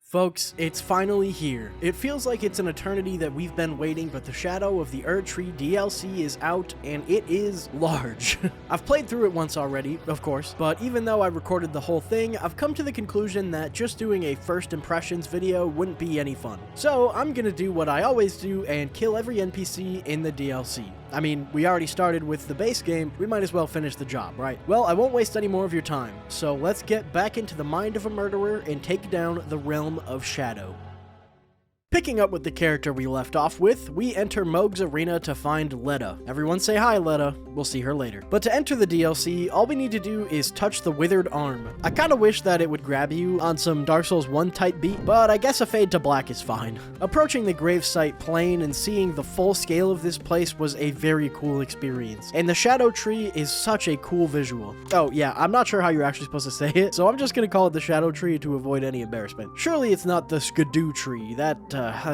Folks, it's finally here. It feels like it's an eternity that we've been waiting, but the Shadow of the Erdtree DLC is out, and it is large. I've played through it once already, of course, but even though I recorded the whole thing, I've come to the conclusion that just doing a first impressions video wouldn't be any fun. So I'm gonna do what I always do and kill every NPC in the DLC. I mean, we already started with the base game, we might as well finish the job, right? Well, I won't waste any more of your time, so let's get back into the mind of a murderer and take down the realm of Shadow. Picking up with the character we left off with, we enter Mohg's arena to find Leda. Everyone say hi, Leda. We'll see her later. But to enter the DLC, all we need to do is touch the withered arm. I kinda wish that it would grab you on some Dark Souls 1 type beat, but I guess a fade to black is fine. Approaching the gravesite plain and seeing the full scale of this place was a very cool experience. And the Shadow Tree is such a cool visual. Oh yeah, I'm not sure how you're actually supposed to say it, so I'm just gonna call it the Shadow Tree to avoid any embarrassment. Surely it's not the Skidoo Tree, that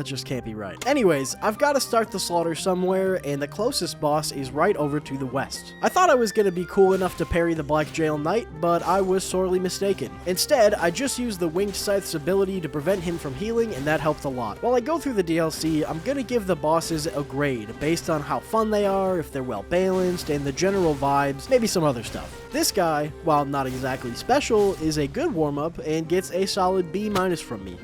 just can't be right. Anyways, I've got to start the slaughter somewhere, and the closest boss is right over to the west. I thought I was going to be cool enough to parry the Black Jail Knight, but I was sorely mistaken. Instead, I just used the Winged Scythe's ability to prevent him from healing, and that helped a lot. While I go through the DLC, I'm going to give the bosses a grade based on how fun they are, if they're well balanced, and the general vibes, maybe some other stuff. This guy, while not exactly special, is a good warm-up and gets a solid B- from me.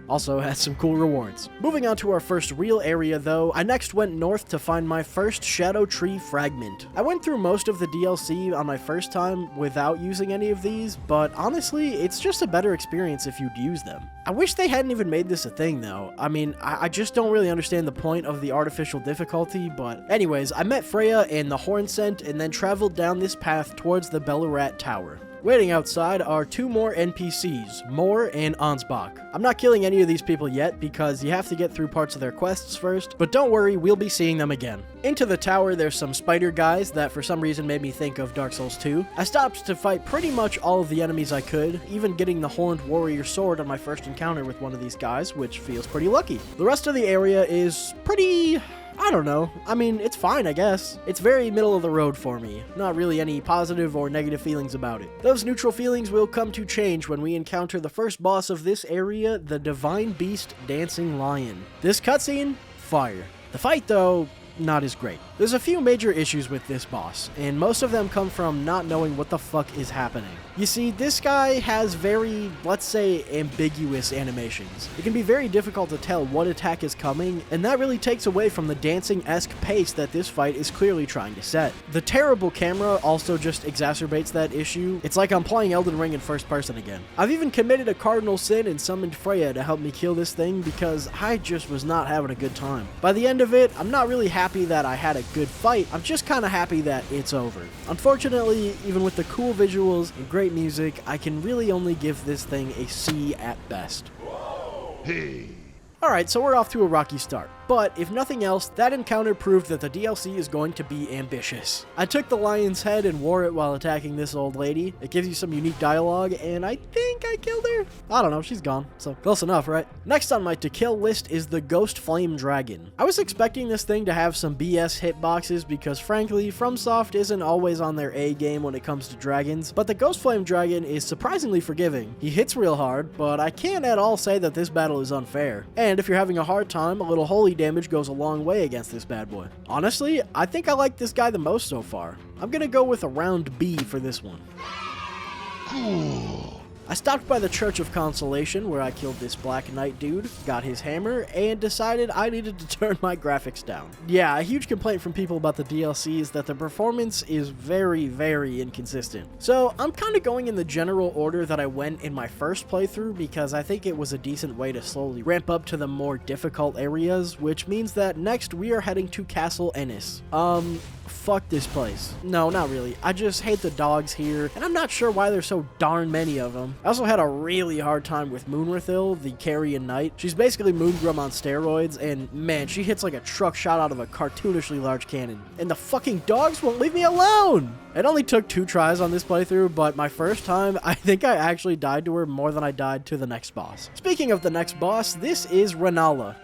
Also has some cool rewards. Moving on to our first real area though, I next went north to find my first Shadow Tree fragment. I went through most of the DLC on my first time without using any of these, but honestly, it's just a better experience if you'd use them. I wish they hadn't even made this a thing though. I mean, I just don't really understand the point of the artificial difficulty, but anyways, I met Freya and the Horn Scent and then traveled down this path towards the Bellarat Tower. Waiting outside are two more NPCs, Mor and Ansbach. I'm not killing any of these people yet because you have to get through parts of their quests first, but don't worry, we'll be seeing them again. Into the tower, there's some spider guys that for some reason made me think of Dark Souls 2. I stopped to fight pretty much all of the enemies I could, even getting the Horned Warrior Sword on my first encounter with one of these guys, which feels pretty lucky. The rest of the area is pretty... I don't know. I mean, it's fine, I guess. It's very middle of the road for me. Not really any positive or negative feelings about it. Those neutral feelings will come to change when we encounter the first boss of this area, the Divine Beast Dancing Lion. This cutscene? Fire. The fight, though, not as great. There's a few major issues with this boss, and most of them come from not knowing what the fuck is happening. You see, this guy has very, let's say, ambiguous animations. It can be very difficult to tell what attack is coming, and that really takes away from the dancing-esque pace that this fight is clearly trying to set. The terrible camera also just exacerbates that issue. It's like I'm playing Elden Ring in first person again. I've even committed a cardinal sin and summoned Freya to help me kill this thing because I just was not having a good time. By the end of it, I'm not really happy that I had a good fight, I'm just kinda happy that it's over. Unfortunately, even with the cool visuals and great music, I can really only give this thing a C at best. Hey. Alright, so we're off to a rocky start. But, if nothing else, that encounter proved that the DLC is going to be ambitious. I took the lion's head and wore it while attacking this old lady. It gives you some unique dialogue, and I think I killed her? I don't know, she's gone, so close enough, right? Next on my to-kill list is the Ghost Flame Dragon. I was expecting this thing to have some BS hitboxes because, frankly, Fromsoft isn't always on their A game when it comes to dragons, but the Ghost Flame Dragon is surprisingly forgiving. He hits real hard, but I can't at all say that this battle is unfair. And if you're having a hard time, a little holy damage goes a long way against this bad boy. Honestly, I think I like this guy the most so far. I'm gonna go with a round B for this one. Cool. I stopped by the Church of Consolation where I killed this Black Knight dude, got his hammer, and decided I needed to turn my graphics down. Yeah, a huge complaint from people about the DLC is that the performance is very, very inconsistent. So I'm kind of going in the general order that I went in my first playthrough because I think it was a decent way to slowly ramp up to the more difficult areas, which means that next we are heading to Castle Ennis. Fuck this place. No, not really. I just hate the dogs here, and I'm not sure why there's so darn many of them. I also had a really hard time with Moonrathil, the Carrion Knight. She's basically Moongrum on steroids, and man, she hits like a truck shot out of a cartoonishly large cannon. And the fucking dogs won't leave me alone! It only took 2 tries on this playthrough, but my first time, I think I actually died to her more than I died to the next boss. Speaking of the next boss, this is Renala.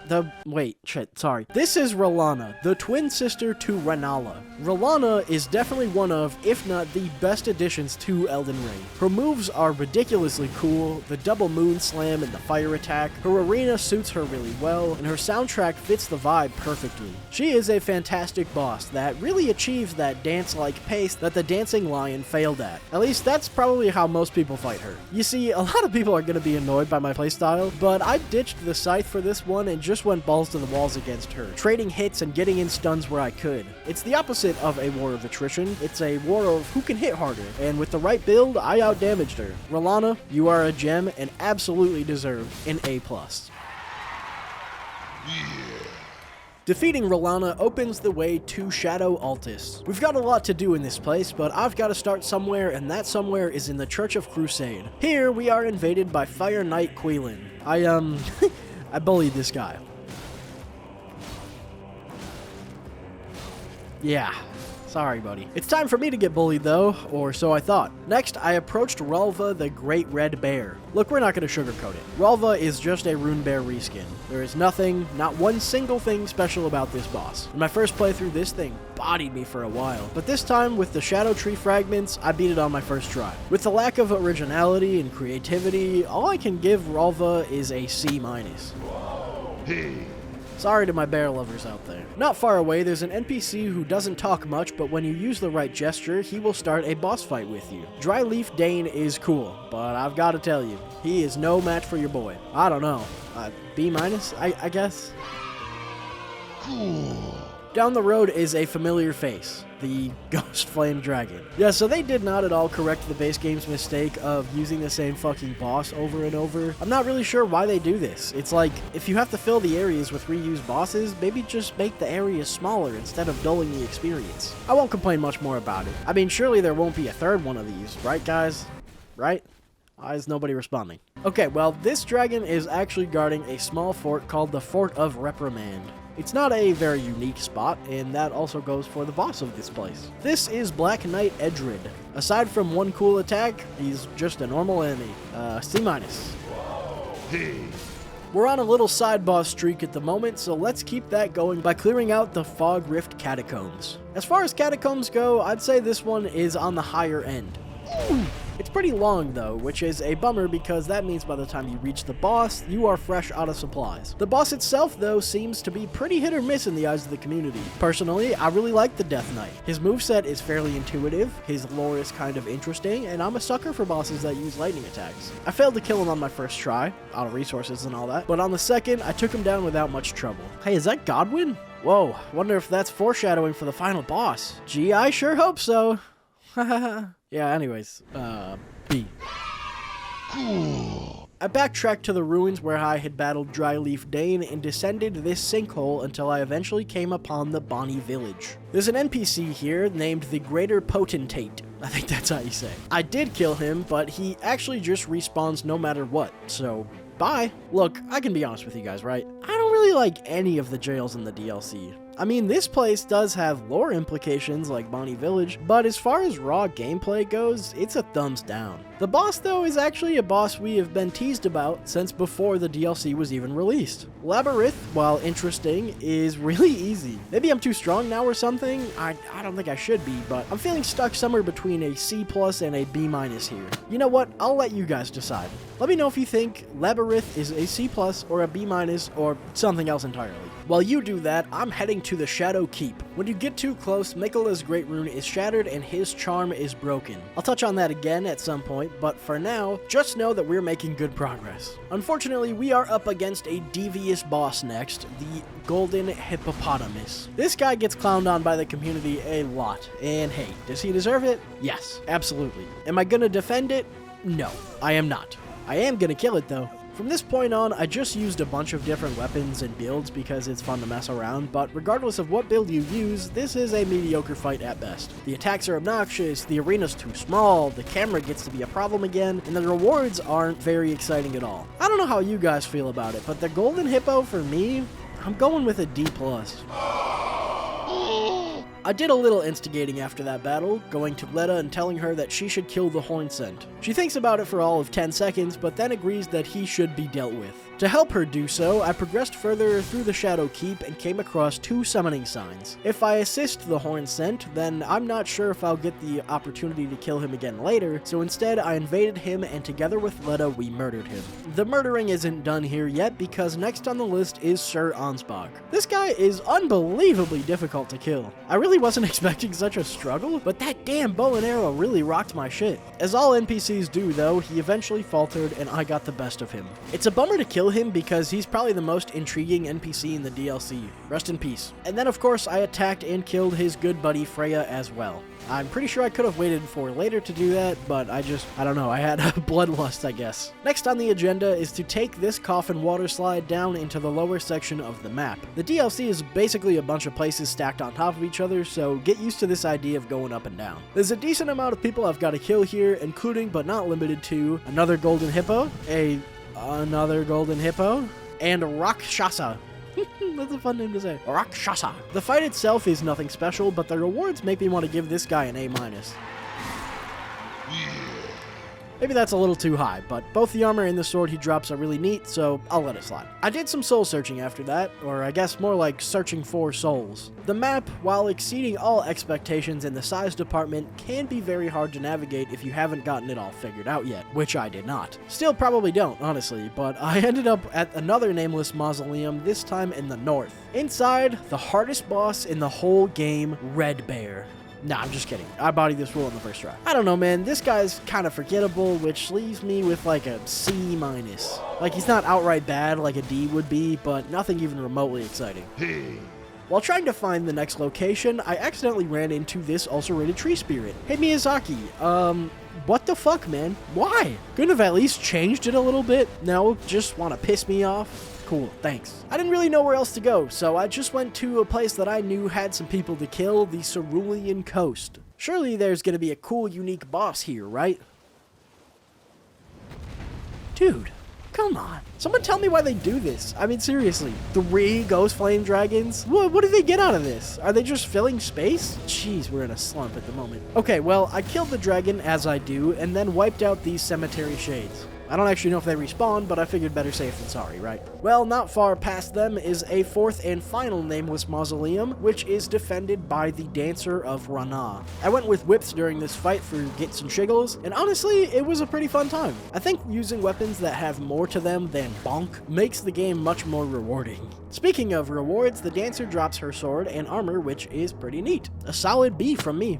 This is Rellana, the twin sister to Renala. Rellana is definitely one of, if not the best additions to Elden Ring. Her moves are ridiculous ridiculously cool, the double moon slam and the fire attack, her arena suits her really well, and her soundtrack fits the vibe perfectly. She is a fantastic boss that really achieves that dance-like pace that the Dancing Lion failed at. At least that's probably how most people fight her. You see, a lot of people are going to be annoyed by my playstyle, but I ditched the scythe for this one and just went balls to the walls against her, trading hits and getting in stuns where I could. It's the opposite of a war of attrition, it's a war of who can hit harder, and with the right build, I outdamaged her. Rolana, you are a gem and absolutely deserve an A+. Defeating Rolana opens the way to Shadow Altus. We've got a lot to do in this place, but I've got to start somewhere, and that somewhere is in the Church of Crusade. Here, we are invaded by Fire Knight Quilin. I bullied this guy. Yeah. Sorry, buddy. It's time for me to get bullied, though, or so I thought. Next, I approached Ralva the Great Red Bear. Look, we're not going to sugarcoat it. Ralva is just a Rune Bear reskin. There is nothing, not one single thing special about this boss. In my first playthrough, this thing bodied me for a while, but this time, with the Shadow Tree fragments, I beat it on my first try. With the lack of originality and creativity, all I can give Ralva is a C-. Hey. Sorry to my bear lovers out there. Not far away, there's an NPC who doesn't talk much, but when you use the right gesture, he will start a boss fight with you. Dryleaf Dane is cool, but I've got to tell you, he is no match for your boy. I don't know. B-, I guess? Cool. Down the road is a familiar face, the Ghost Flame Dragon. Yeah, so they did not at all correct the base game's mistake of using the same fucking boss over and over. I'm not really sure why they do this. It's like, if you have to fill the areas with reused bosses, maybe just make the areas smaller instead of dulling the experience. I won't complain much more about it. I mean, surely there won't be a third one of these, right guys? Right? Why is nobody responding? Okay, well, this dragon is actually guarding a small fort called the Fort of Reprimand. It's not a very unique spot, and that also goes for the boss of this place. This is Black Knight Erdtree. Aside from one cool attack, he's just a normal enemy. C-. Hey. We're on a little side boss streak at the moment, so let's keep that going by clearing out the Fog Rift Catacombs. As far as catacombs go, I'd say this one is on the higher end. It's pretty long though, which is a bummer because that means by the time you reach the boss, you are fresh out of supplies. The boss itself though seems to be pretty hit or miss in the eyes of the community. Personally, I really like the Death Knight. His moveset is fairly intuitive, his lore is kind of interesting, and I'm a sucker for bosses that use lightning attacks. I failed to kill him on my first try, out of resources and all that, but on the second, I took him down without much trouble. Hey, is that Godwin? Whoa, wonder if that's foreshadowing for the final boss. Gee, I sure hope so. Yeah, anyways, B. Cool. I backtracked to the ruins where I had battled Dryleaf Dane and descended this sinkhole until I eventually came upon the Bonnie Village. There's an NPC here named the Greater Potentate. I think that's how you say it. I did kill him, but he actually just respawns no matter what, so bye. Look, I can be honest with you guys, right? I don't really like any of the jails in the DLC. I mean, this place does have lore implications like Bonnie Village, but as far as raw gameplay goes, it's a thumbs down. The boss, though, is actually a boss we have been teased about since before the DLC was even released. Labyrinth, while interesting, is really easy. Maybe I'm too strong now or something? I don't think I should be, but I'm feeling stuck somewhere between a C+ and a B- here. You know what? I'll let you guys decide. Let me know if you think Labyrinth is a C+ or a B- or something else entirely. While you do that, I'm heading to the Shadow Keep. When you get too close, Mikola's Great Rune is shattered and his charm is broken. I'll touch on that again at some point, but for now, just know that we're making good progress. Unfortunately, we are up against a devious boss next, the Golden Hippopotamus. This guy gets clowned on by the community a lot, and hey, does he deserve it? Yes, absolutely. Am I gonna defend it? No, I am not. I am gonna kill it though. From this point on, I just used a bunch of different weapons and builds because it's fun to mess around, but regardless of what build you use, this is a mediocre fight at best. The attacks are obnoxious, the arena's too small, the camera gets to be a problem again, and the rewards aren't very exciting at all. I don't know how you guys feel about it, but the Golden Hippo, for me, I'm going with a D+. I did a little instigating after that battle, going to Letta and telling her that she should kill the Hornsent. She thinks about it for all of 10 seconds, but then agrees that he should be dealt with. To help her do so, I progressed further through the Shadow Keep and came across 2 summoning signs. If I assist the Horn Scent, then I'm not sure if I'll get the opportunity to kill him again later, so instead I invaded him and together with Letta we murdered him. The murdering isn't done here yet because next on the list is Sir Ansbach. This guy is unbelievably difficult to kill. I really wasn't expecting such a struggle, but that damn bow and arrow really rocked my shit. As all NPCs do though, he eventually faltered and I got the best of him. It's a bummer to kill him because he's probably the most intriguing NPC in the DLC. Rest in peace. And then of course I attacked and killed his good buddy Freya as well. I'm pretty sure I could have waited for later to do that, but I don't know, I had a bloodlust, I guess. Next on the agenda is to take this coffin water slide down into the lower section of the map. The DLC is basically a bunch of places stacked on top of each other, so get used to this idea of going up and down. There's a decent amount of people I've got to kill here, including but not limited to another golden hippo, another golden hippo, and Rakshasa. That's a fun name to say. Rakshasa. The fight itself is nothing special, but the rewards make me want to give this guy an A-. Maybe that's a little too high, but both the armor and the sword he drops are really neat, so I'll let it slide. I did some soul searching after that, or I guess more like searching for souls. The map, while exceeding all expectations in the size department, can be very hard to navigate if you haven't gotten it all figured out yet, which I did not. Still probably don't, honestly, but I ended up at another nameless mausoleum, this time in the north. Inside, the hardest boss in the whole game, Red Bear. Nah, I'm just kidding. I bodied this rule in the first try. I don't know, man. This guy's kind of forgettable, which leaves me with like a C-. Like, he's not outright bad like a D would be, but nothing even remotely exciting. While trying to find the next location, I accidentally ran into this also rated tree spirit. Hey, Miyazaki, what the fuck, man? Why? Couldn't have at least changed it a little bit? No, just want to piss me off? Cool, thanks. I didn't really know where else to go, so I just went to a place that I knew had some people to kill, the Cerulean Coast. Surely there's gonna be a cool, unique boss here, right? Dude, come on. Someone tell me why they do this. I mean, seriously. 3 ghost flame dragons? What do they get out of this? Are they just filling space? Jeez, we're in a slump at the moment. Okay, well, I killed the dragon, as I do, and then wiped out these cemetery shades. I don't actually know if they respawn, but I figured better safe than sorry, right? Well, not far past them is a 4th and final nameless mausoleum, which is defended by the Dancer of Rana. I went with whips during this fight for gits and shiggles, and honestly, it was a pretty fun time. I think using weapons that have more to them than bonk makes the game much more rewarding. Speaking of rewards, the Dancer drops her sword and armor, which is pretty neat. A solid B from me.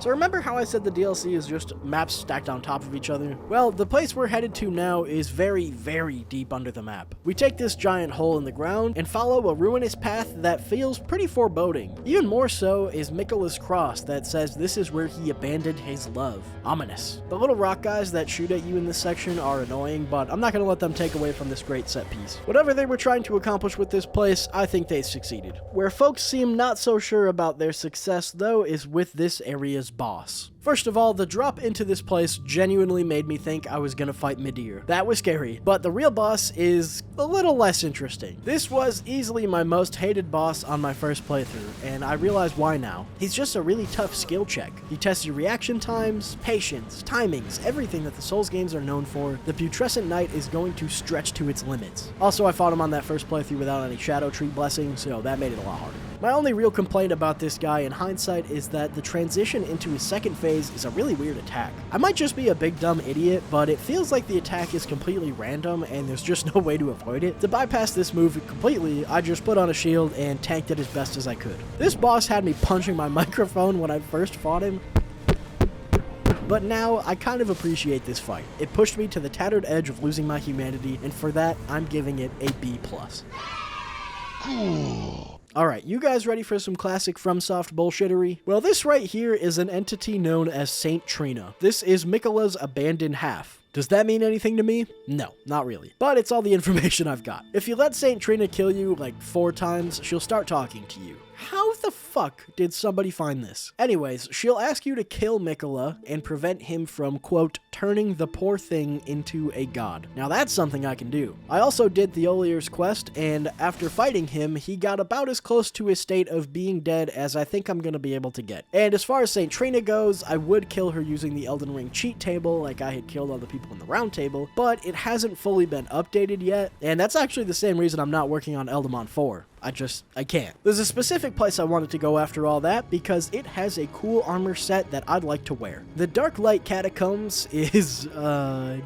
So remember how I said the DLC is just maps stacked on top of each other? Well, the place we're headed to now is very, very deep under the map. We take this giant hole in the ground and follow a ruinous path that feels pretty foreboding. Even more so is Michaela's cross that says this is where he abandoned his love. Ominous. The little rock guys that shoot at you in this section are annoying, but I'm not going to let them take away from this great set piece. Whatever they were trying to accomplish with this place, I think they succeeded. Where folks seem not so sure about their success, though, is with this area's boss. First of all, the drop into this place genuinely made me think I was gonna fight Midir. That was scary, but the real boss is a little less interesting. This was easily my most hated boss on my first playthrough, and I realize why now. He's just a really tough skill check. He tests your reaction times, patience, timings, everything that the Souls games are known for. The Putrescent Knight is going to stretch to its limits. Also, I fought him on that first playthrough without any Shadow Tree blessing, so that made it a lot harder. My only real complaint about this guy in hindsight is that the transition into his second phase is a really weird attack. I might just be a big dumb idiot, but it feels like the attack is completely random and there's just no way to avoid it. To bypass this move completely, I just put on a shield and tanked it as best as I could. This boss had me punching my microphone when I first fought him, but now I kind of appreciate this fight. It pushed me to the tattered edge of losing my humanity, and for that, I'm giving it a B+. Alright, you guys ready for some classic Fromsoft bullshittery? Well, this right here is an entity known as Saint Trina. This is Michaela's abandoned half. Does that mean anything to me? No, not really. But it's all the information I've got. If you let Saint Trina kill you like 4 times, she'll start talking to you. How the fuck did somebody find this? Anyways, she'll ask you to kill Mikola and prevent him from, quote, turning the poor thing into a god. Now that's something I can do. I also did the Olier's quest, and after fighting him, he got about as close to his state of being dead as I think I'm gonna be able to get. And as far as Saint Trina goes, I would kill her using the Elden Ring cheat table like I had killed all the people in the round table, but it hasn't fully been updated yet, and that's actually the same reason I'm not working on Eldamon 4. I can't. There's a specific place I wanted to go after all that because it has a cool armor set that I'd like to wear. The Dark Light Catacombs is,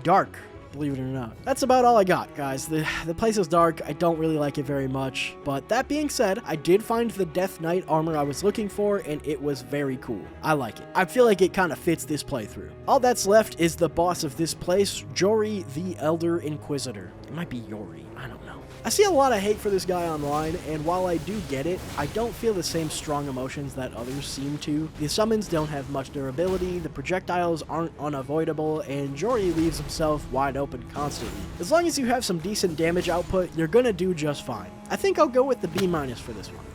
dark. Believe it or not. That's about all I got, guys. The place is dark. I don't really like it very much. But that being said, I did find the Death Knight armor I was looking for, and it was very cool. I like it. I feel like it kind of fits this playthrough. All that's left is the boss of this place, Jori the Elder Inquisitor. It might be Yori. I don't know. I see a lot of hate for this guy online, and while I do get it, I don't feel the same strong emotions that others seem to. The summons don't have much durability, the projectiles aren't unavoidable, and Jori leaves himself wide open constantly. As long as you have some decent damage output, you're gonna do just fine. I think I'll go with the B- for this one.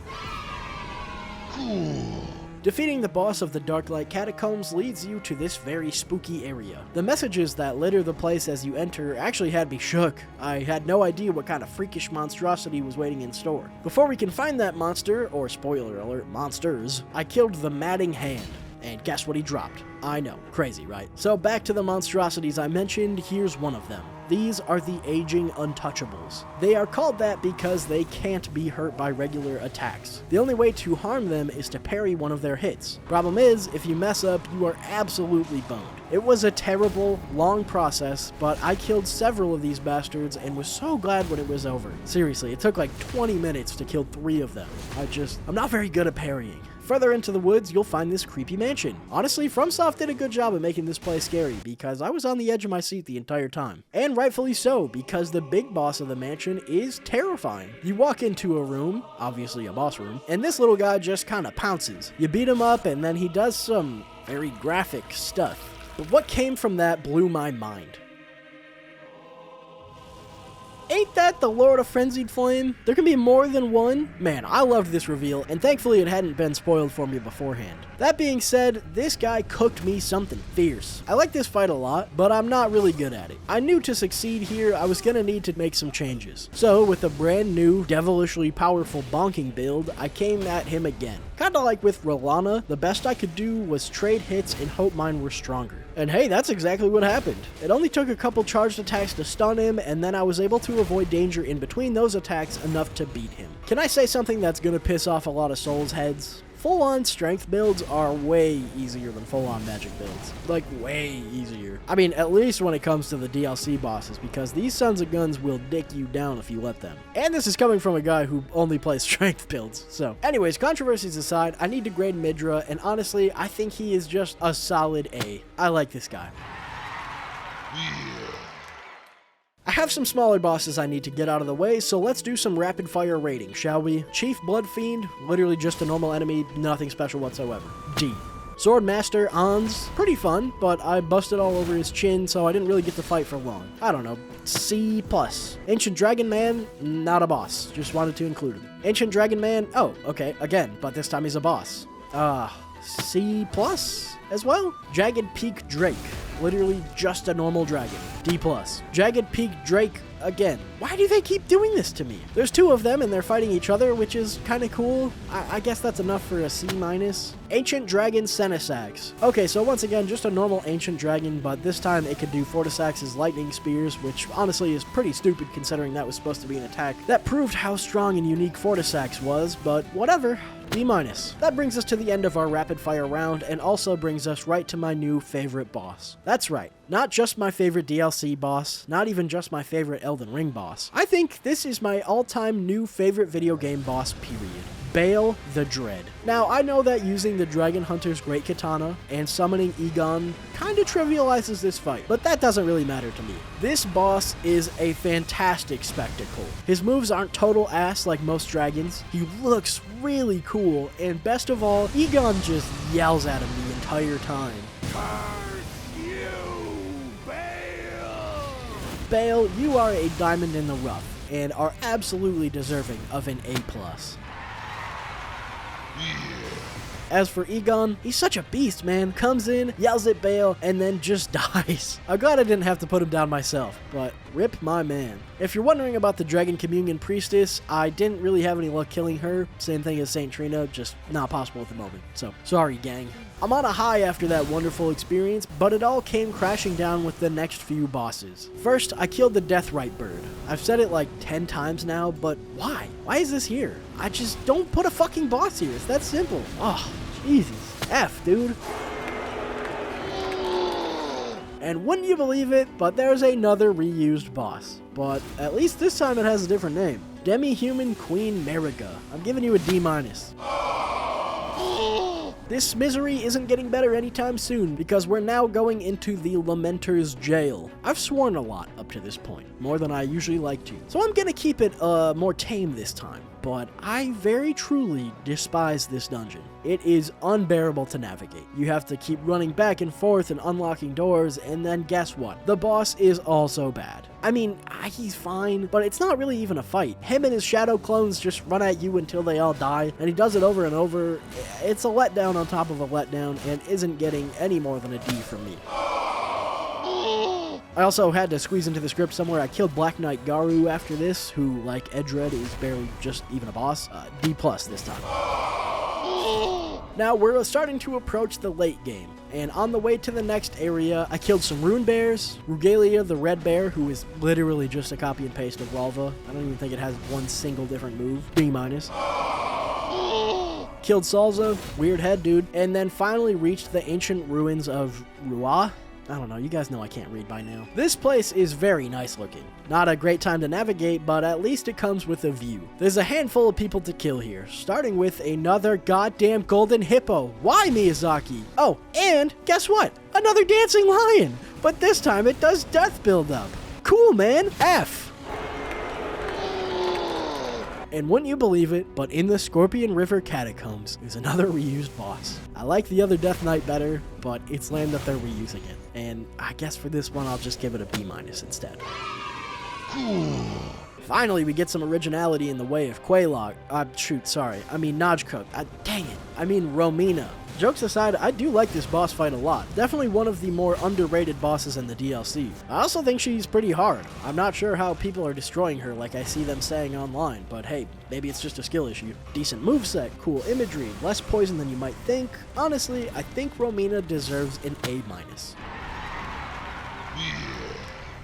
Cool. Defeating the boss of the Darklight Catacombs leads you to this very spooky area. The messages that litter the place as you enter actually had me shook. I had no idea what kind of freakish monstrosity was waiting in store. Before we can find that monster, or spoiler alert, monsters, I killed the Madding Hand. And guess what he dropped? I know, crazy, right? So back to the monstrosities I mentioned, here's one of them. These are the Aging Untouchables. They are called that because they can't be hurt by regular attacks. The only way to harm them is to parry one of their hits. Problem is, if you mess up, you are absolutely boned. It was a terrible, long process, but I killed several of these bastards and was so glad when it was over. Seriously, it took like 20 minutes to kill 3 of them. I'm not very good at parrying. Further into the woods, you'll find this creepy mansion. Honestly, Fromsoft did a good job of making this place scary because I was on the edge of my seat the entire time. And rightfully so, because the big boss of the mansion is terrifying. You walk into a room, obviously a boss room, and this little guy just kind of pounces. You beat him up and then he does some very graphic stuff. But what came from that blew my mind. Ain't that the Lord of Frenzied Flame? There can be more than one? Man, I loved this reveal, and thankfully it hadn't been spoiled for me beforehand. That being said, this guy cooked me something fierce. I like this fight a lot, but I'm not really good at it. I knew to succeed here, I was gonna need to make some changes. So, with a brand new, devilishly powerful bonking build, I came at him again. Kinda like with Rolana, the best I could do was trade hits and hope mine were stronger. And hey, that's exactly what happened. It only took a couple charged attacks to stun him, and then I was able to avoid danger in between those attacks enough to beat him. Can I say something that's gonna piss off a lot of Souls heads? Full-on strength builds are way easier than full-on magic builds. Like, way easier. I mean, at least when it comes to the DLC bosses, because these sons of guns will dick you down if you let them. And this is coming from a guy who only plays strength builds, so. Anyways, controversies aside, I need to grade Midra, and honestly, I think he is just a solid A. I like this guy. I have some smaller bosses I need to get out of the way, so let's do some rapid fire rating, shall we? Chief Bloodfiend, literally just a normal enemy, nothing special whatsoever. D. Swordmaster Ans, pretty fun, but I busted all over his chin, so I didn't really get to fight for long. I don't know, C+. Ancient Dragon Man, not a boss, just wanted to include him. Ancient Dragon Man, oh, okay, again, but this time he's a boss. C+ as well? Jagged Peak Drake, literally just a normal dragon. D+. Jagged Peak Drake again. Why do they keep doing this to me? There's 2 of them and they're fighting each other, which is kind of cool. I guess that's enough for a C-. Ancient Dragon Senesax. Okay, so once again, just a normal Ancient Dragon, but this time it could do Fortisax's lightning spears, which honestly is pretty stupid considering that was supposed to be an attack. That proved how strong and unique Fortisax was, but whatever. B-. That brings us to the end of our rapid fire round and also brings us right to my new favorite boss. That's right, not just my favorite DLC boss, not even just my favorite Elden Ring boss. I think this is my all-time new favorite video game boss, period. Baal the Dread. Now, I know that using the Dragon Hunter's Great Katana and summoning Egon kinda trivializes this fight, but that doesn't really matter to me. This boss is a fantastic spectacle. His moves aren't total ass like most dragons, he looks really cool, and best of all, Egon just yells at him the entire time. Curse you, Baal! Baal, you are a diamond in the rough, and are absolutely deserving of an A+. Yeah. As for Egon, he's such a beast, man. Comes in, yells at Bale, and then just dies. I'm glad I didn't have to put him down myself, but rip my man. If you're wondering about the Dragon Communion Priestess, I didn't really have any luck killing her. Same thing as Saint Trina, just not possible at the moment. So, sorry, gang. I'm on a high after that wonderful experience, but it all came crashing down with the next few bosses. First, I killed the Deathrite bird. I've said it like 10 times now, but why? Why is this here? I just don't put a fucking boss here. It's that simple. Oh, Jesus. F, dude. And wouldn't you believe it, but there's another reused boss. But at least this time it has a different name. Demi-Human Queen Mariga. I'm giving you a D-. This misery isn't getting better anytime soon, because we're now going into the Lamenter's jail. I've sworn a lot up to this point, more than I usually like to, so I'm gonna keep it more tame this time. But I very truly despise this dungeon. It is unbearable to navigate. You have to keep running back and forth and unlocking doors, and then guess what? The boss is also bad. I mean, he's fine, but it's not really even a fight. Him and his shadow clones just run at you until they all die, and he does it over and over. It's a letdown on top of a letdown, and isn't getting any more than a D from me. I also had to squeeze into the script somewhere. I killed Black Knight Garu after this, who, like Erdtree, is barely just even a boss. D+ this time. Now, we're starting to approach the late game, and on the way to the next area, I killed some Rune Bears, Rugalia the Red Bear, who is literally just a copy and paste of Ralva. I don't even think it has one single different move. B-. Killed Salza, weird head dude, and then finally reached the ancient ruins of Ruah. I don't know, you guys know I can't read by now. This place is very nice looking. Not a great time to navigate, but at least it comes with a view. There's a handful of people to kill here, starting with another goddamn golden hippo. Why, Miyazaki? Oh, and guess what? Another dancing lion! But this time it does death buildup. Cool, man. F. And wouldn't you believe it, but in the Scorpion River Catacombs is another reused boss. I like the other Death Knight better, but it's lame that they're reusing it. And I guess for this one, I'll just give it a B- instead. Finally, we get some originality in the way of Quelaag. Najkuk. Dang it. Romina. Jokes aside, I do like this boss fight a lot. Definitely one of the more underrated bosses in the DLC. I also think she's pretty hard. I'm not sure how people are destroying her like I see them saying online, but hey, maybe it's just a skill issue. Decent moveset, cool imagery, less poison than you might think. Honestly, I think Romina deserves an A-.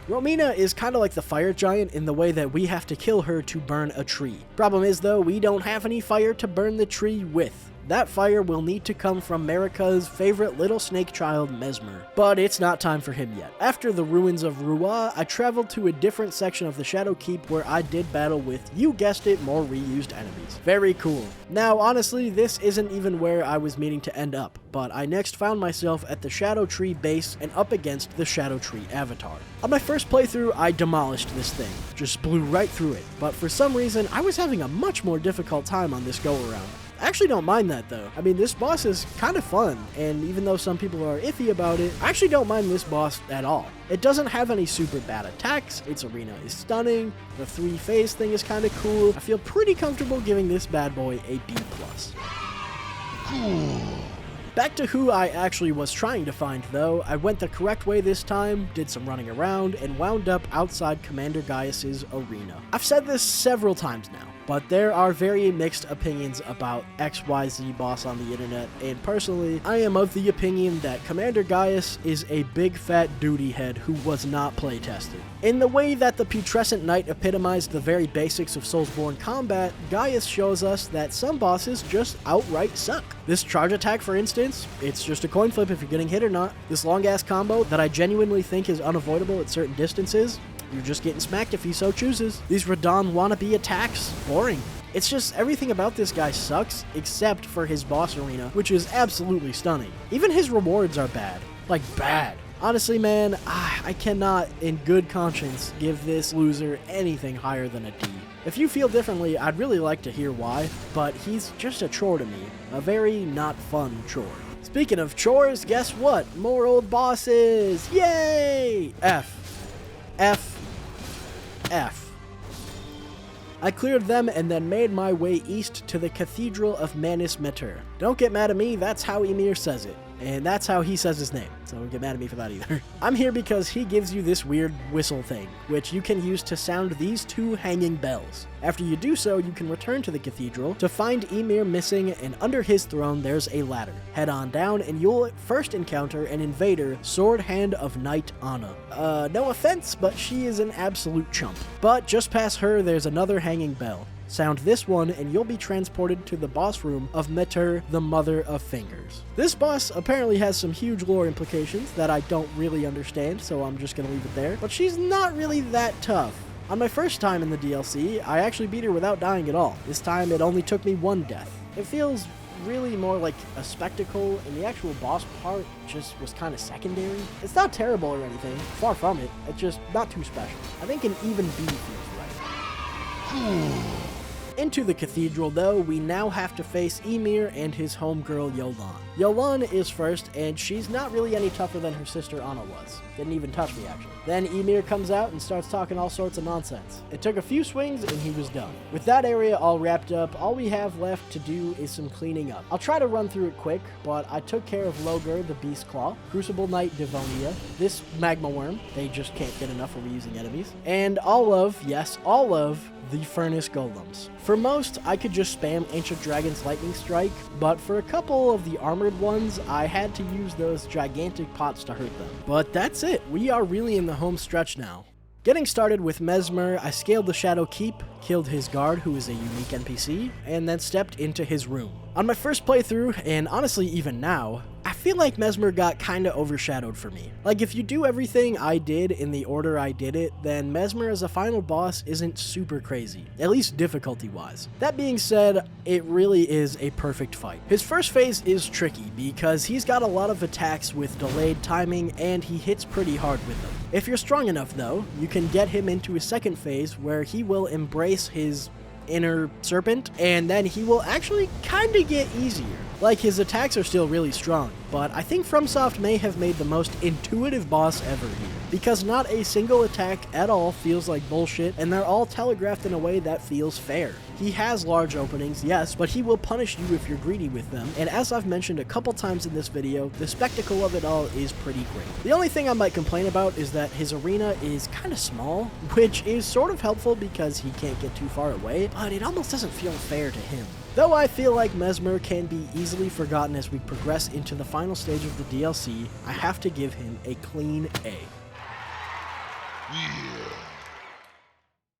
Romina is kind of like the fire giant in the way that we have to kill her to burn a tree. Problem is though, we don't have any fire to burn the tree with. That fire will need to come from Marika's favorite little snake child, Mesmer. But it's not time for him yet. After the ruins of Ruah, I traveled to a different section of the Shadow Keep where I did battle with, you guessed it, more reused enemies. Very cool. Now, honestly, this isn't even where I was meaning to end up, but I next found myself at the Shadow Tree base and up against the Shadow Tree avatar. On my first playthrough, I demolished this thing. Just blew right through it. But for some reason, I was having a much more difficult time on this go-around. I actually don't mind that though. This boss is kind of fun, and even though some people are iffy about it, I actually don't mind this boss at all. It doesn't have any super bad attacks, its arena is stunning, the 3-phase thing is kind of cool. I feel pretty comfortable giving this bad boy a B+. Back to who I actually was trying to find though, I went the correct way this time, did some running around, and wound up outside Commander Gaius's arena. I've said this several times now, but there are very mixed opinions about XYZ boss on the internet, and personally, I am of the opinion that Commander Gaius is a big fat duty head who was not playtested. In the way that the Putrescent Knight epitomized the very basics of Soulsborne combat, Gaius shows us that some bosses just outright suck. This charge attack, for instance, it's just a coin flip if you're getting hit or not. This long-ass combo that I genuinely think is unavoidable at certain distances, you're just getting smacked if he so chooses. These Radahn wannabe attacks, boring. It's just everything about this guy sucks, except for his boss arena, which is absolutely stunning. Even his rewards are bad. Like, bad. Honestly, man, I cannot, in good conscience, give this loser anything higher than a D. If you feel differently, I'd really like to hear why, but he's just a chore to me. A very not fun chore. Speaking of chores, guess what? More old bosses! Yay! F. I cleared them and then made my way east to the Cathedral of Manus Meter. Don't get mad at me, that's how Ymir says it. And that's how he says his name, so don't get mad at me for that either. I'm here because he gives you this weird whistle thing, which you can use to sound these 2 hanging bells. After you do so, you can return to the cathedral to find Ymir missing, and under his throne there's a ladder. Head on down and you'll first encounter an invader, Sword Hand of Knight Anna. No offense, but she is an absolute chump. But just past her there's another hanging bell. Sound this one and you'll be transported to the boss room of Meter, the Mother of Fingers. This boss apparently has some huge lore implications that I don't really understand, so I'm just gonna leave it there. But she's not really that tough. On my first time in the DLC, I actually beat her without dying at all. This time it only took me 1 death. It feels really more like a spectacle, and the actual boss part just was kind of secondary. It's not terrible or anything, far from it. It's just not too special. I think an even B feels right. Into the cathedral, though, we now have to face Ymir and his homegirl Yolan. Yolan is first, and she's not really any tougher than her sister Anna was. Didn't even touch me, actually. Then Ymir comes out and starts talking all sorts of nonsense. It took a few swings and he was done. With that area all wrapped up, all we have left to do is some cleaning up. I'll try to run through it quick, but I took care of Logur the Beast Claw, Crucible Knight Devonia, this Magma Worm, they just can't get enough of reusing enemies, and all of, yes, all of, the Furnace Golems. For most, I could just spam Ancient Dragon's Lightning Strike, but for a couple of the armored ones, I had to use those gigantic pots to hurt them. But that's it, we are really in the home stretch now. Getting started with Mesmer, I scaled the Shadow Keep, killed his guard, who is a unique NPC, and then stepped into his room. On my first playthrough, and honestly even now, I feel like Mesmer got kinda overshadowed for me. Like, if you do everything I did in the order I did it, then Mesmer as a final boss isn't super crazy, at least difficulty-wise. That being said, it really is a perfect fight. His first phase is tricky because he's got a lot of attacks with delayed timing and he hits pretty hard with them. If you're strong enough though, you can get him into his second phase where he will embrace his inner serpent, and then he will actually kinda get easier. Like, his attacks are still really strong, but I think Fromsoft may have made the most intuitive boss ever here, because not a single attack at all feels like bullshit, and they're all telegraphed in a way that feels fair. He has large openings, yes, but he will punish you if you're greedy with them, and as I've mentioned a couple times in this video, the spectacle of it all is pretty great. The only thing I might complain about is that his arena is kinda small, which is sort of helpful because he can't get too far away, but it almost doesn't feel fair to him. Though I feel like Mesmer can be easily forgotten as we progress into the final stage of the DLC, I have to give him a clean A.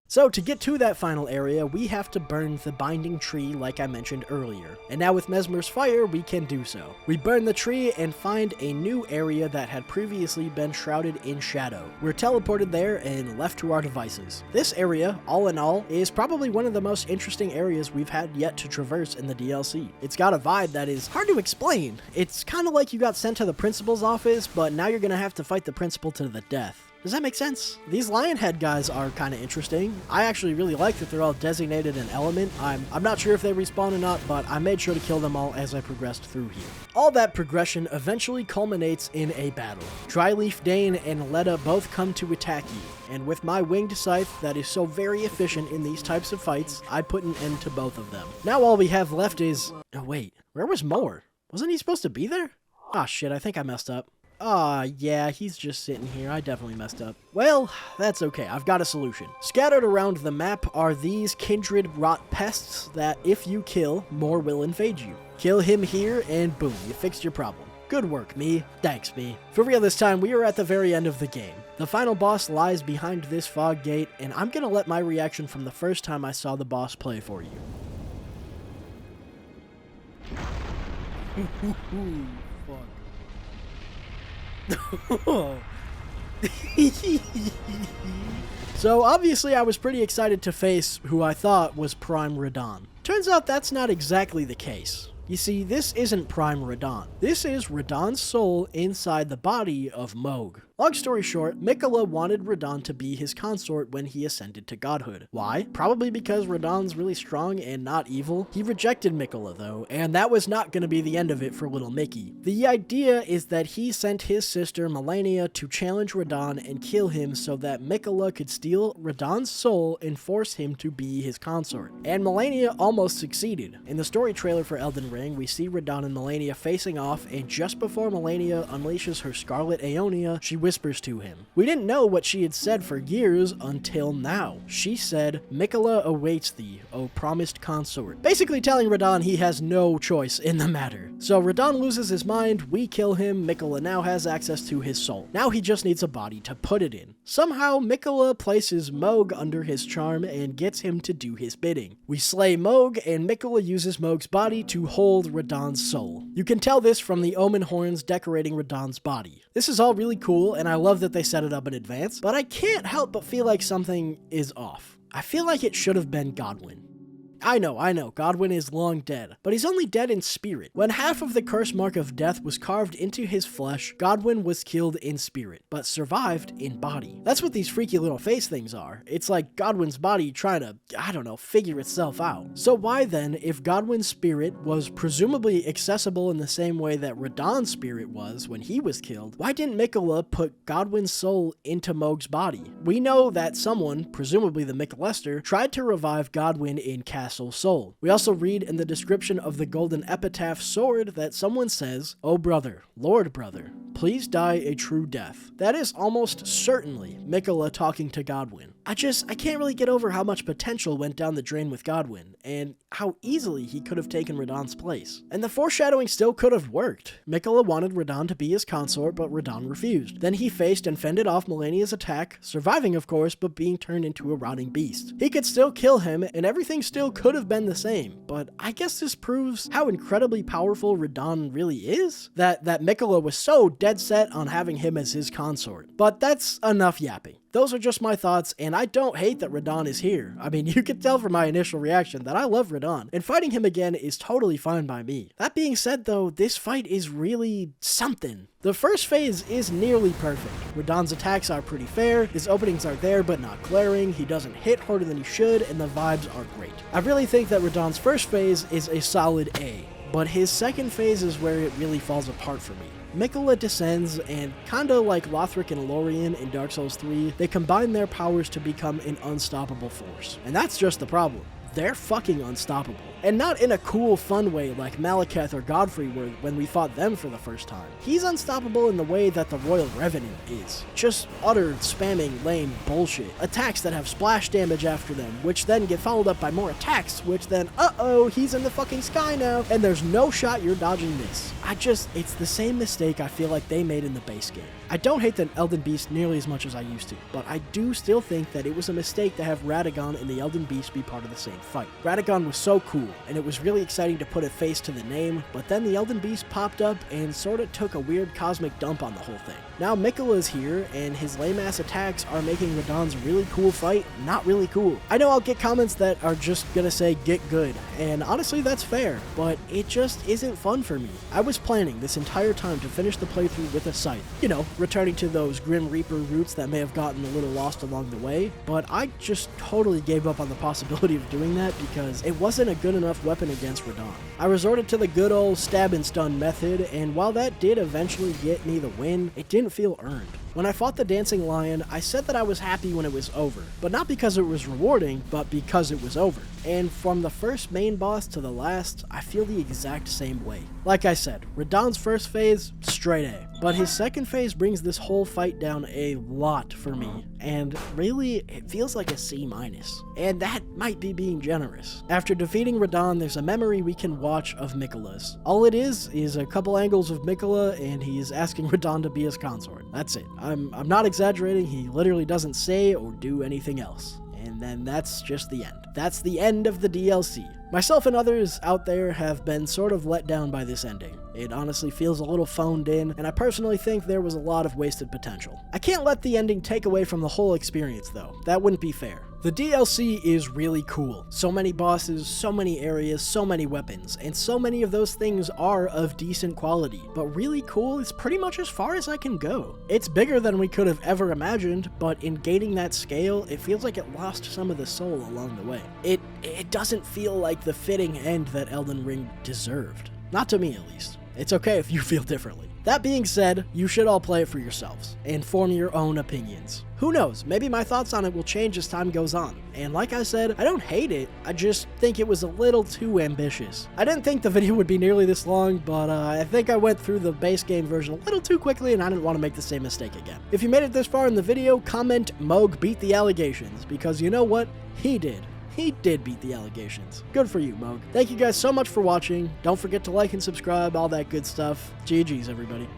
So to get to that final area, we have to burn the binding tree like I mentioned earlier. And now with Mesmer's fire, we can do so. We burn the tree and find a new area that had previously been shrouded in shadow. We're teleported there and left to our devices. This area, all in all, is probably one of the most interesting areas we've had yet to traverse in the DLC. It's got a vibe that is hard to explain. It's kind of like you got sent to the principal's office, but now you're gonna have to fight the principal to the death. Does that make sense? These Lionhead guys are kind of interesting. I actually really like that they're all designated an element. I'm not sure if they respawn or not, but I made sure to kill them all as I progressed through here. All that progression eventually culminates in a battle. Dryleaf Dane and Letta both come to attack you, and with my winged scythe that is so very efficient in these types of fights, I put an end to both of them. Now all we have left is... Oh wait, where was Moore? Wasn't he supposed to be there? Ah shit, I think I messed up. Aw, yeah, he's just sitting here. I definitely messed up. Well, that's okay. I've got a solution. Scattered around the map are these kindred rot pests that if you kill, more will invade you. Kill him here, and boom, you fixed your problem. Good work, me. Thanks, me. For real this time, we are at the very end of the game. The final boss lies behind this fog gate, and I'm gonna let my reaction from the first time I saw the boss play for you. Fuck. So obviously I was pretty excited to face who I thought was Prime Radahn. Turns out that's not exactly the case. You see, this isn't Prime Radahn. This is Radahn's soul inside the body of Mohg. Long story short, Miquella wanted Radahn to be his consort when he ascended to godhood. Why? Probably because Radahn's really strong and not evil. He rejected Miquella though, and that was not going to be the end of it for little Mickey. The idea is that he sent his sister Melania to challenge Radahn and kill him so that Miquella could steal Radahn's soul and force him to be his consort. And Melania almost succeeded. In the story trailer for Elden Ring, we see Radahn and Melania facing off, and just before Melania unleashes her Scarlet Aeonia, she whispers to him. We didn't know what she had said for years until now. She said, "Miquella awaits thee, O promised consort." Basically telling Radahn he has no choice in the matter. So Radahn loses his mind, we kill him, Miquella now has access to his soul. Now he just needs a body to put it in. Somehow Miquella places Mohg under his charm and gets him to do his bidding. We slay Mohg, and Miquella uses Mohg's body to hold Radahn's soul. You can tell this from the omen horns decorating Radahn's body. This is all really cool, and I love that they set it up in advance, but I can't help but feel like something is off. I feel like it should have been Godwyn. I know, Godwyn is long dead, but he's only dead in spirit. When half of the curse mark of death was carved into his flesh, Godwyn was killed in spirit, but survived in body. That's what these freaky little face things are. It's like Godwyn's body trying to, figure itself out. So why then, if Godwyn's spirit was presumably accessible in the same way that Radahn's spirit was when he was killed, why didn't Miquella put Godwyn's soul into Mohg's body? We know that someone, presumably the Miquellester, tried to revive Godwyn in Castle Soul. We also read in the description of the golden epitaph sword that someone says, "O brother, Lord brother, please die a true death." That is almost certainly Miquella talking to Godwyn. I can't really get over how much potential went down the drain with Godwyn, and how easily he could have taken Radahn's place. And the foreshadowing still could have worked. Miquella wanted Radahn to be his consort, but Radahn refused. Then he faced and fended off Melania's attack, surviving of course, but being turned into a rotting beast. He could still kill him, and everything still could have been the same, but I guess this proves how incredibly powerful Radahn really is, that Miquella was so dead set on having him as his consort. But that's enough yapping. Those are just my thoughts, and I don't hate that Radahn is here. I mean, you can tell from my initial reaction that I love Radahn, and fighting him again is totally fine by me. That being said though, this fight is really something. The first phase is nearly perfect. Radahn's attacks are pretty fair, his openings are there but not glaring, he doesn't hit harder than he should, and the vibes are great. I really think that Radahn's first phase is a solid A, but his second phase is where it really falls apart for me. Miquella descends, and kinda like Lothric and Lorien in Dark Souls 3, they combine their powers to become an unstoppable force. And that's just the problem. They're fucking unstoppable. And not in a cool, fun way like Malekith or Godfrey were when we fought them for the first time. He's unstoppable in the way that the Royal Revenant is. Just utter, spamming, lame bullshit. Attacks that have splash damage after them, which then get followed up by more attacks, which then, he's in the fucking sky now, and there's no shot you're dodging this. It's the same mistake I feel like they made in the base game. I don't hate the Elden Beast nearly as much as I used to, but I do still think that it was a mistake to have Radagon and the Elden Beast be part of the same fight. Radagon was so cool, and it was really exciting to put a face to the name, but then the Elden Beast popped up and sorta took a weird cosmic dump on the whole thing. Now Miquella is here, and his lame-ass attacks are making Radahn's really cool fight not really cool. I know I'll get comments that are just gonna say get good, and honestly that's fair, but it just isn't fun for me. I was planning this entire time to finish the playthrough with a scythe. You know, returning to those Grim Reaper roots that may have gotten a little lost along the way, but I just totally gave up on the possibility of doing that because it wasn't a good enough weapon against Radahn. I resorted to the good old stab and stun method, and while that did eventually get me the win, it didn't feel earned. When I fought the Dancing Lion, I said that I was happy when it was over, but not because it was rewarding, but because it was over. And from the first main boss to the last, I feel the exact same way. Like I said, Radahn's first phase, straight A. But his second phase brings this whole fight down a lot for me, and really, it feels like a C-. And that might be being generous. After defeating Radahn, there's a memory we can watch of Miquella's. All it is a couple angles of Miquella, and he is asking Radahn to be his consort. That's it. I'm not exaggerating, he literally doesn't say or do anything else. And then that's just the end. That's the end of the DLC. Myself and others out there have been sort of let down by this ending. It honestly feels a little phoned in, and I personally think there was a lot of wasted potential. I can't let the ending take away from the whole experience though. That wouldn't be fair. The DLC is really cool. So many bosses, so many areas, so many weapons, and so many of those things are of decent quality. But really cool is pretty much as far as I can go. It's bigger than we could have ever imagined, but in gaining that scale, it feels like it lost some of the soul along the way. It doesn't feel like the fitting end that Elden Ring deserved. Not to me, at least. It's okay if you feel differently. That being said, you should all play it for yourselves and form your own opinions. Who knows, maybe my thoughts on it will change as time goes on. And like I said, I don't hate it, I just think it was a little too ambitious. I didn't think the video would be nearly this long, but I think I went through the base game version a little too quickly and I didn't want to make the same mistake again. If you made it this far in the video, comment Moog beat the allegations, because you know what? He did. He did beat the allegations. Good for you, Moog. Thank you guys so much for watching. Don't forget to like and subscribe, all that good stuff. GG's, everybody.